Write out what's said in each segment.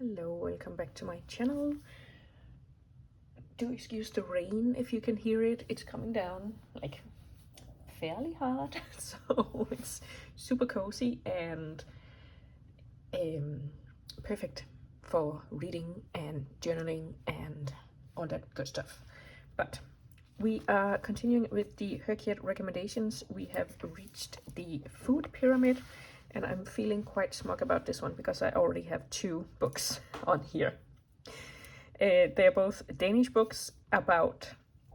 Hello, welcome back to my channel. Do excuse the rain if you can hear it. It's coming down like fairly hard, so it's super cozy and perfect for reading and journaling and all that good stuff. But we are continuing with the HRCYED recommendations. We have reached the food pyramid, and I'm feeling quite smug about this one because I already have 2 books on here. They're both Danish books,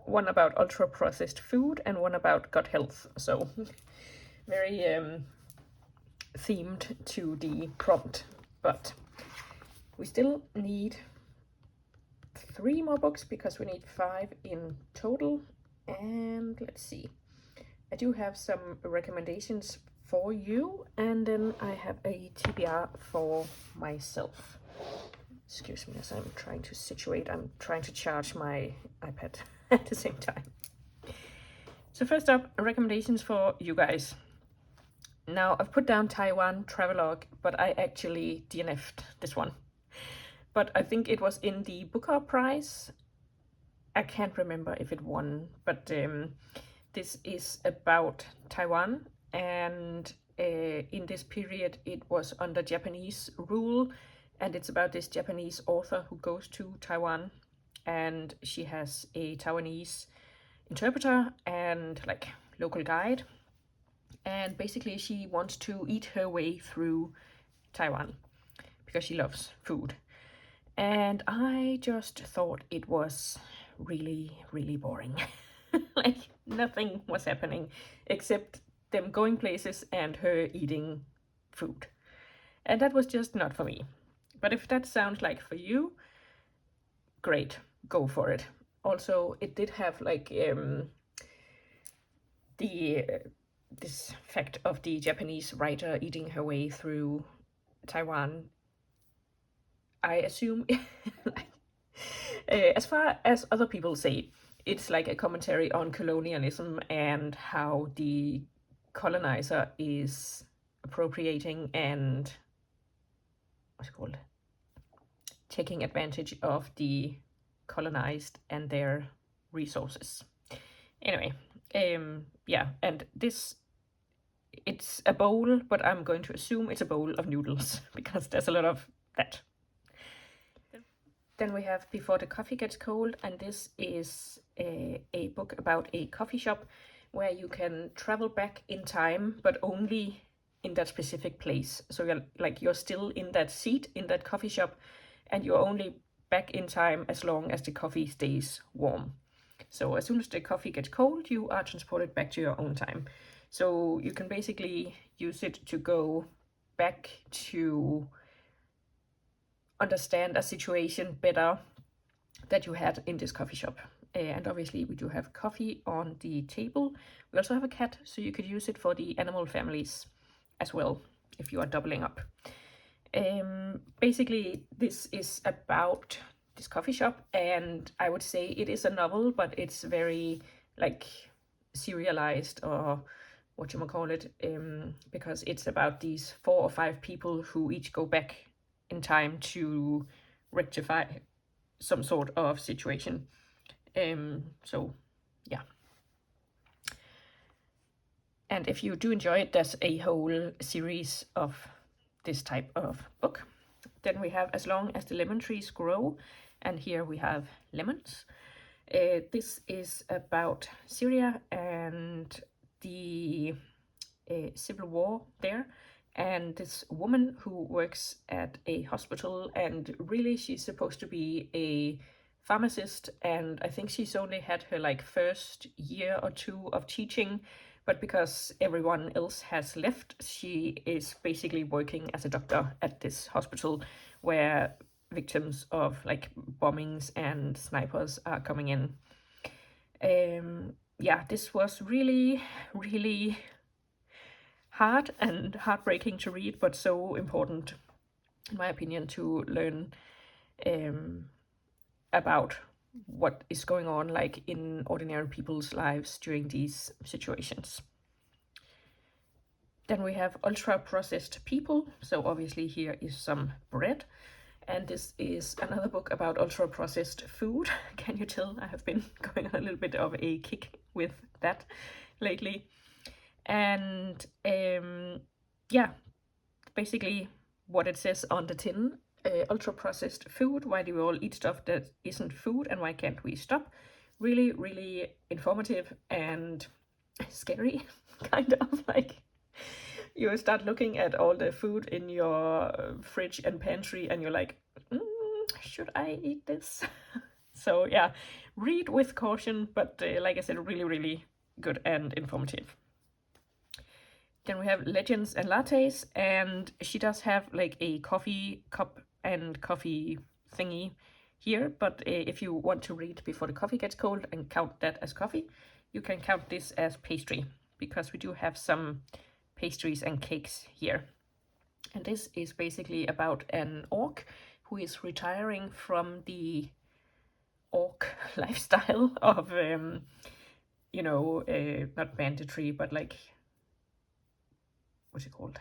one about ultra-processed food and one about gut health. So very themed to the prompt. But we still need 3 more books because we need 5 in total. And let's see. I do have some recommendations for you, and then I have a TBR for myself. Excuse me as I'm trying to situate. I'm trying to charge my iPad at the same time. So first up, recommendations for you guys. Now, I've put down Taiwan Travelogue, but I actually DNF'd this one. But I think it was in the Booker Prize. I can't remember if it won, but this is about Taiwan, and in this period it was under Japanese rule, and it's about this Japanese author who goes to Taiwan, and she has a Taiwanese interpreter and like local guide, and basically she wants to eat her way through Taiwan because she loves food. And I just thought it was really, really boring. Like nothing was happening except them going places and her eating food. And that was just not for me. But if that sounds like for you, great, go for it. Also, it did have like this fact of the Japanese writer eating her way through Taiwan. I assume, as far as other people say, it's like a commentary on colonialism and how the colonizer is appropriating and what's it called? Taking advantage of the colonized and their resources. Anyway, yeah, and this, it's a bowl, but I'm going to assume it's a bowl of noodles because there's a lot of that. Then we have Before the Coffee Gets Cold, and this is a book about a coffee shop where you can travel back in time, but only in that specific place. So you're still in that seat in that coffee shop, and you're only back in time as long as the coffee stays warm. So as soon as the coffee gets cold, you are transported back to your own time. So you can basically use it to go back to understand a situation better that you had in this coffee shop. And obviously we do have coffee on the table. We also have a cat, so you could use it for the animal families as well if you are doubling up. Basically this is about this coffee shop, and I would say it is a novel, but it's very like serialized, or what you might call it, because it's about these 4 or 5 people who each go back in time to rectify some sort of situation. So yeah. And if you do enjoy it, there's a whole series of this type of book. Then we have As Long as the Lemon Trees Grow, and here we have lemons. This is about Syria and the civil war there, and this woman who works at a hospital, and really she's supposed to be a pharmacist, and I think she's only had her like first year or 2 of teaching, but because everyone else has left, she is basically working as a doctor at this hospital where victims of like bombings and snipers are coming in. Yeah, this was really, really hard and heartbreaking to read, but so important, in my opinion, to learn about what is going on like in ordinary people's lives during these situations. Then we have ultra processed people. So obviously here is some bread, And this is another book about ultra-processed food. Can you tell I have been going on a little bit of a kick with that lately? And yeah, basically what it says on the tin, ultra-processed food, why do we all eat stuff that isn't food and why can't we stop? Really, really informative and scary, kind of like you start looking at all the food in your fridge and pantry and you're like, should I eat this? So yeah, read with caution, but like I said, really, really good and informative. Then we have Legends and Lattes, and she does have like a coffee cup and coffee thingy here, but if you want to read before the coffee gets cold and count that as coffee, you can count this as pastry, because we do have some pastries and cakes here. And this is basically about an orc who is retiring from the orc lifestyle of, not banditry, but like, what's it called?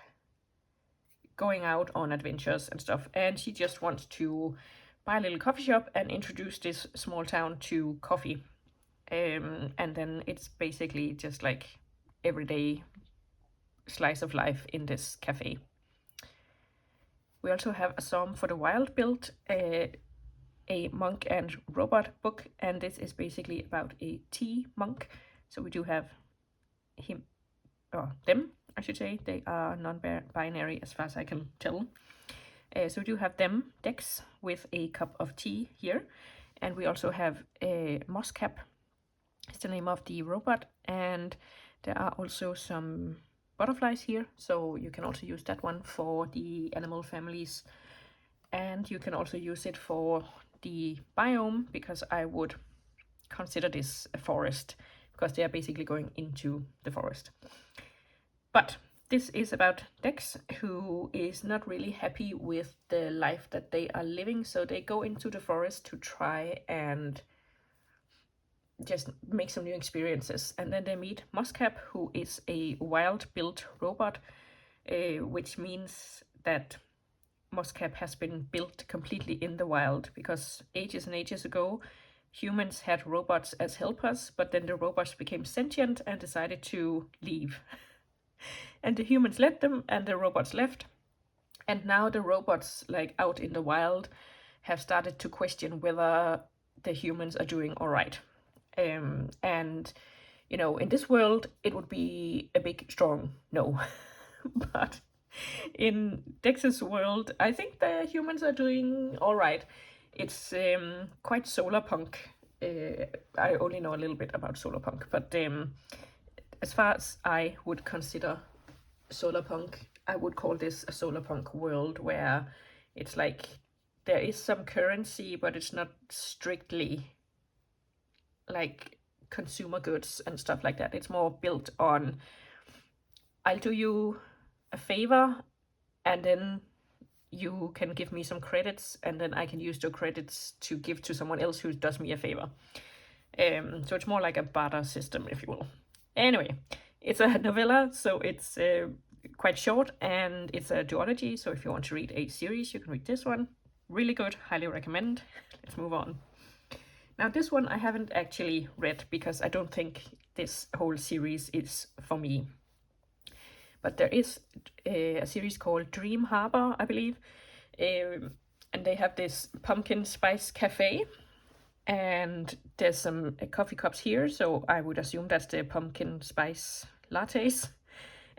Going out on adventures and stuff. And she just wants to buy a little coffee shop and introduce this small town to coffee. And then it's basically just like everyday slice of life in this cafe. We also have A Psalm for the Wild Build, a monk and robot book, and this is basically about a tea monk. So we do have him, or them, I should say. They are non-binary as far as I can tell. So we do have them decks with a cup of tea here, and we also have a Mosscap, is the name of the robot, and there are also some butterflies here, so you can also use that one for the animal families, and you can also use it for the biome, because I would consider this a forest, because they are basically going into the forest. But this is about Dex, who is not really happy with the life that they are living, so they go into the forest to try and just make some new experiences. And then they meet Mosscap, who is a wild-built robot, which means that Mosscap has been built completely in the wild, because ages and ages ago, humans had robots as helpers, but then the robots became sentient and decided to leave. And the humans let them, and the robots left. And now the robots, like out in the wild, have started to question whether the humans are doing all right. And in this world, it would be a big, strong no. But in Dex's world, I think the humans are doing all right. It's quite solar punk. I only know a little bit about solar punk, but as far as I would consider solar punk, I would call this a solar punk world, where it's like there is some currency, but it's not strictly like consumer goods and stuff like that. It's more built on, I'll do you a favor and then you can give me some credits, and then I can use your credits to give to someone else who does me a favor. So it's more like a barter system, if you will. Anyway, it's a novella, so it's quite short, and it's a duology, so if you want to read a series, you can read this one. Really good, highly recommend. Let's move on. Now this one I haven't actually read, because I don't think this whole series is for me. But there is a series called Dream Harbor, I believe, and they have this pumpkin spice cafe, and there's some coffee cups here, so I would assume that's the pumpkin spice lattes.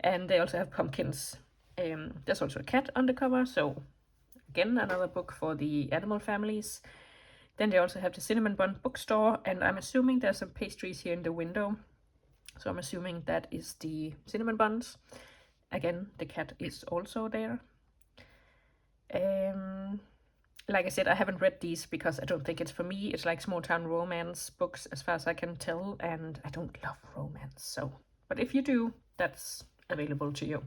And they also have pumpkins. There's also a cat on the cover, so again, another book for the animal families. Then they also have the Cinnamon Bun bookstore, and I'm assuming there's some pastries here in the window. So I'm assuming that is the cinnamon buns. Again, the cat is also there. Like I said, I haven't read these because I don't think it's for me. It's like small town romance books as far as I can tell, and I don't love romance, so. But if you do, that's available to you.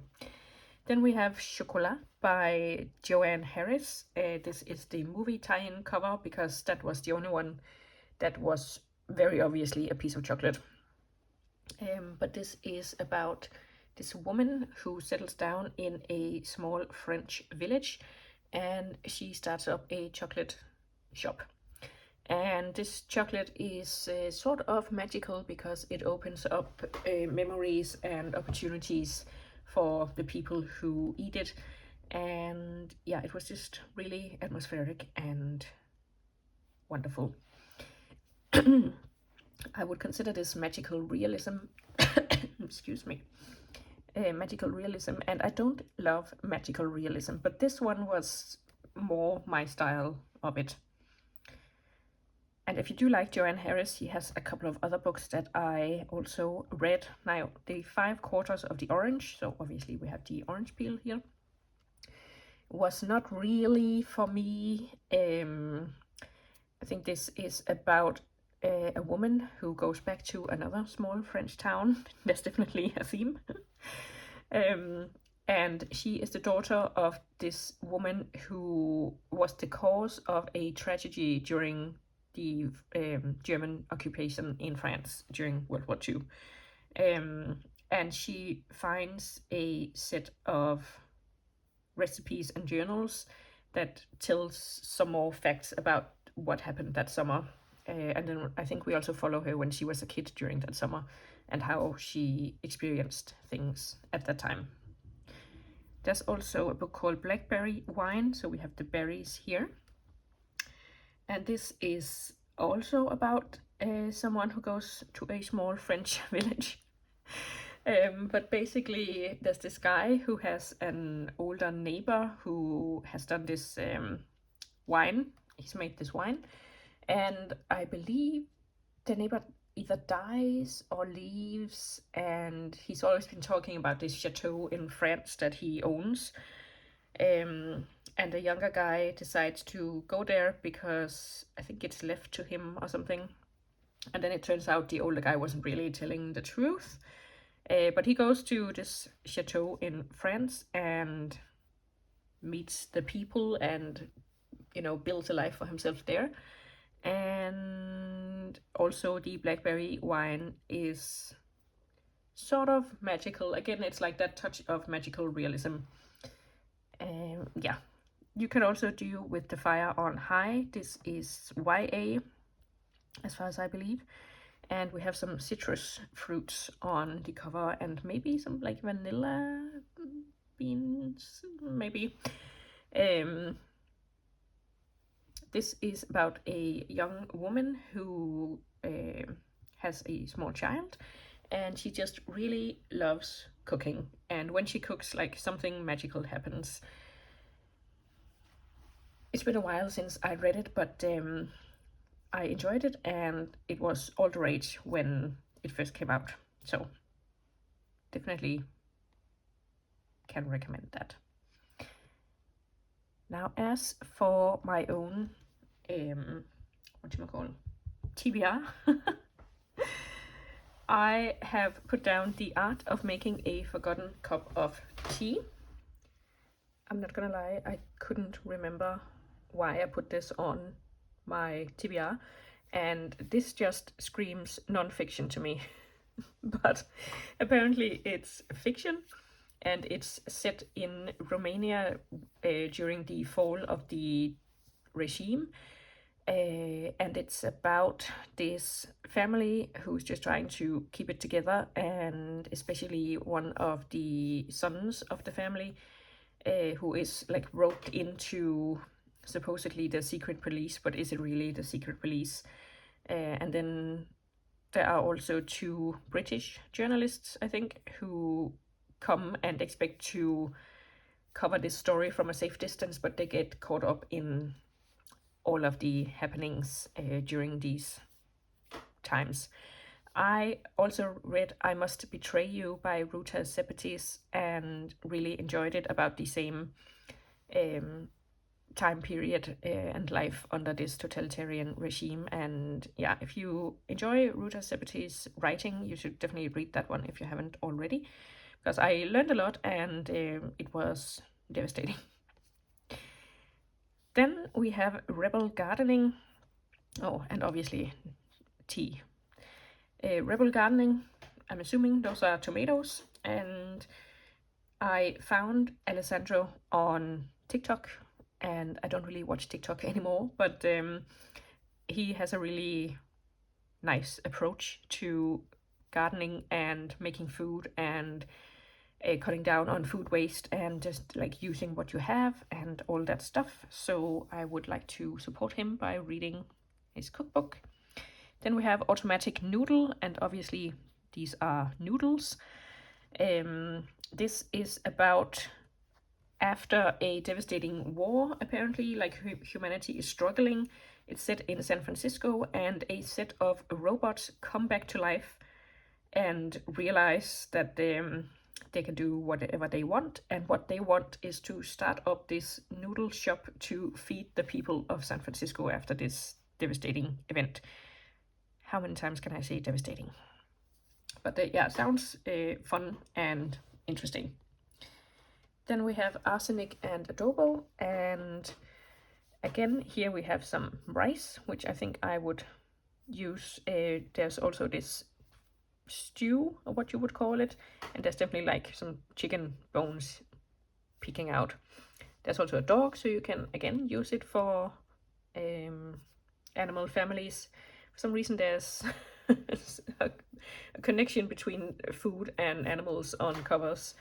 Then we have Chocolat by Joanne Harris. This is the movie tie-in cover, because that was the only one that was very obviously a piece of chocolate. But this is about this woman who settles down in a small French village, and she starts up a chocolate shop. And this chocolate is sort of magical because it opens up memories and opportunities for the people who eat it. And yeah, it was just really atmospheric and wonderful. I would consider this magical realism. Excuse me. Magical realism, and I don't love magical realism, but this one was more my style of it. And if you do like Joanne Harris, he has a couple of other books that I also read. Now, The 5 Quarters of the Orange, so obviously we have the orange peel here, was not really for me. I think this is about a woman who goes back to another small French town. There's definitely a theme. And she is the daughter of this woman who was the cause of a tragedy during the German occupation in France during World War II. And she finds a set of recipes and journals that tells some more facts about what happened that summer. And then I think we also follow her when she was a kid during that summer and how she experienced things at that time. There's also a book called Blackberry Wine, so we have the berries here. And this is also about someone who goes to a small French village. But basically, there's this guy who has an older neighbor who has done this wine. He's made this wine. And I believe the neighbor either dies or leaves, and he's always been talking about this chateau in France that he owns. And the younger guy decides to go there because I think it's left to him or something. And then it turns out the older guy wasn't really telling the truth. But he goes to this chateau in France and meets the people and, builds a life for himself there. And also the blackberry wine is sort of magical. Again, it's like that touch of magical realism. Yeah, you can also do with The Fire on High. This is YA, as far as I believe. And we have some citrus fruits on the cover and maybe some like vanilla beans, maybe. This is about a young woman who has a small child, and she just really loves cooking. And when she cooks, like, something magical happens. It's been a while since I read it, but I enjoyed it, and it was all the rage when it first came out. So definitely can recommend that. Now, as for my own TBR, I have put down The Art of Making a Forgotten Cup of Tea. I'm not gonna lie, I couldn't remember why I put this on my TBR, and this just screams non-fiction to me. But apparently it's fiction, and it's set in Romania during the fall of the regime. And it's about this family who's just trying to keep it together, and especially one of the sons of the family who is like roped into supposedly the secret police, but is it really the secret police? And then there are also 2 British journalists, I think, who come and expect to cover this story from a safe distance, but they get caught up in all of the happenings during these times. I also read I Must Betray You by Ruta Sepetys and really enjoyed it, about the same time period and life under this totalitarian regime. And yeah, if you enjoy Ruta Sepetys' writing, you should definitely read that one if you haven't already, because I learned a lot and it was devastating. Then we have Rebel Gardening. Oh, and obviously tea. Rebel Gardening, I'm assuming those are tomatoes. And I found Alessandro on TikTok and I don't really watch TikTok anymore, but he has a really nice approach to gardening and making food and cutting down on food waste and just like using what you have and all that stuff. So I would like to support him by reading his cookbook. Then we have Automatic Noodle, and obviously these are noodles. This is about after a devastating war, apparently, like humanity is struggling. It's set in San Francisco, and a set of robots come back to life and realize that they can do whatever they want, and what they want is to start up this noodle shop to feed the people of San Francisco after this devastating event. How many times can I say devastating? But yeah, sounds fun and interesting. Then we have Arsenic and Adobo, and again here we have some rice, which I think I would use. There's also this stew, or what you would call it, and there's definitely like some chicken bones peeking out. There's also a dog, so you can again use it for animal families. For some reason there's a connection between food and animals on covers.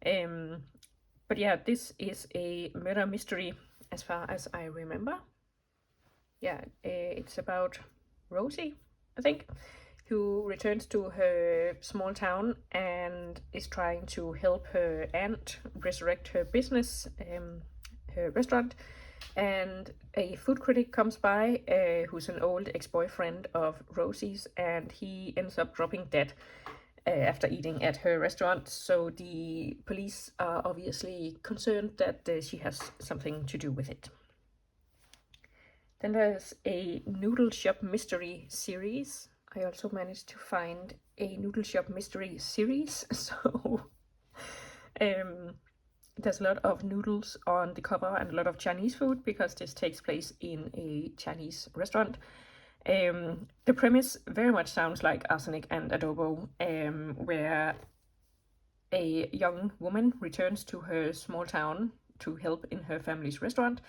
But yeah, this is a murder mystery as far as I remember. Yeah, it's about Rosie, I think, who returns to her small town and is trying to help her aunt resurrect her business, her restaurant. And a food critic comes by, who's an old ex-boyfriend of Rosie's, and he ends up dropping dead after eating at her restaurant. So the police are obviously concerned that she has something to do with it. Then there's a noodle shop mystery series. I also managed to find a noodle shop mystery series, so there's a lot of noodles on the cover and a lot of Chinese food because this takes place in a Chinese restaurant. The premise very much sounds like Arsenic and Adobo, where a young woman returns to her small town to help in her family's restaurant,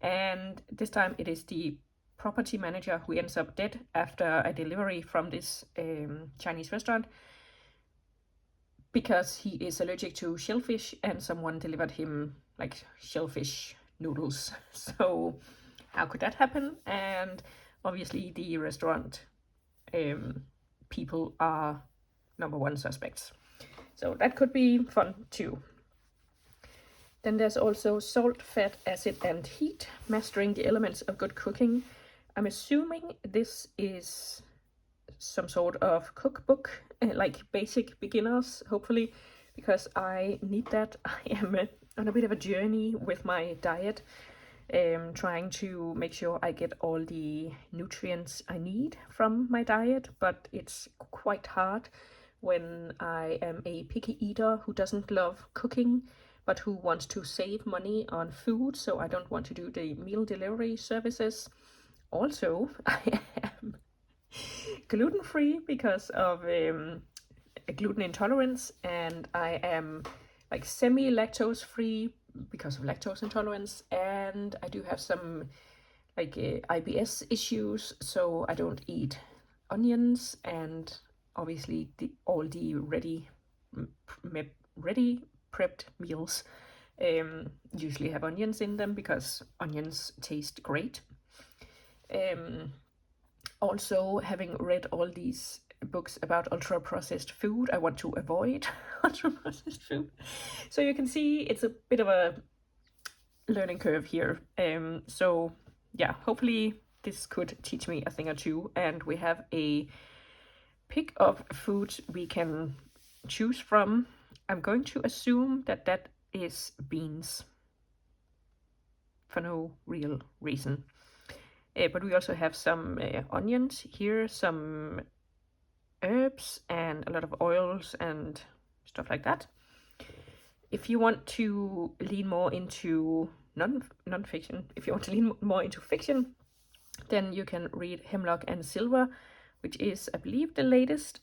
and this time it is the property manager who ends up dead after a delivery from this Chinese restaurant because he is allergic to shellfish and someone delivered him like shellfish noodles. So how could that happen? And obviously the restaurant people are number one suspects. So that could be fun too. Then there's also Salt, Fat, Acid and Heat, Mastering the Elements of Good Cooking. I'm assuming this is some sort of cookbook, like basic beginners, hopefully, because I need that. I am on a bit of a journey with my diet, trying to make sure I get all the nutrients I need from my diet, but it's quite hard when I am a picky eater who doesn't love cooking, but who wants to save money on food, so I don't want to do the meal delivery services. Also, I am gluten-free because of a gluten intolerance, and I am like semi-lactose free because of lactose intolerance, and I do have some like IBS issues, so I don't eat onions, and obviously all the ready prepped meals usually have onions in them because onions taste great. Also, having read all these books about ultra-processed food, I want to avoid ultra-processed food. So you can see it's a bit of a learning curve here. So yeah, hopefully this could teach me a thing or two. And we have a pick of foods we can choose from. I'm going to assume that that is beans for no real reason. But we also have some onions here, some herbs, and a lot of oils and stuff like that. If you want to lean more into non-fiction, if you want to lean more into fiction, then you can read Hemlock and Silver, which is, I believe, the latest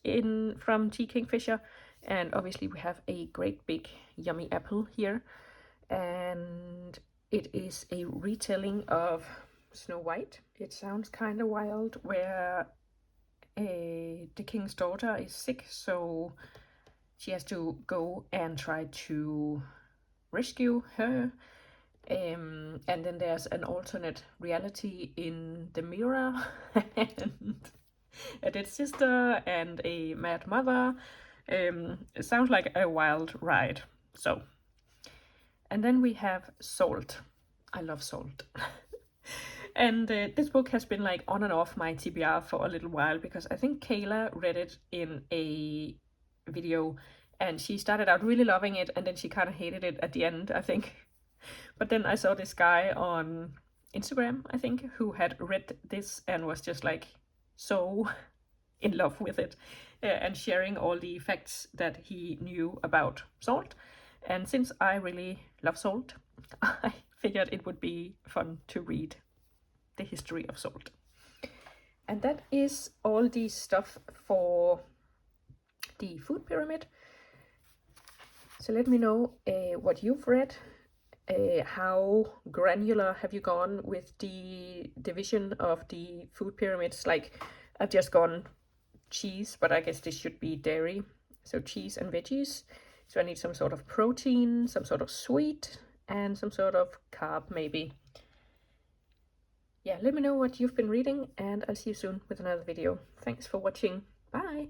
from T. Kingfisher. And obviously we have a great big yummy apple here. And It is a retelling of Snow White. It sounds kind of wild, where the king's daughter is sick, so she has to go and try to rescue her. And then there's an alternate reality in the mirror, and a dead sister, and a mad mother. It sounds like a wild ride. So, and then we have Salt. I love Salt. And this book has been like on and off my TBR for a little while, because I think Kayla read it in a video and she started out really loving it, and then she kind of hated it at the end, I think. But then I saw this guy on Instagram, I think, who had read this and was just like so in love with it, and sharing all the facts that he knew about Salt. And since I really love Salt, I figured it would be fun to read the history of Salt. And that is all the stuff for the food pyramid. So let me know what you've read. How granular have you gone with the division of the food pyramids? Like, I've just gone cheese, but I guess this should be dairy. So cheese and veggies. So I need some sort of protein, some sort of sweet, and some sort of carb maybe. Yeah, let me know what you've been reading, and I'll see you soon with another video. Thanks for watching. Bye!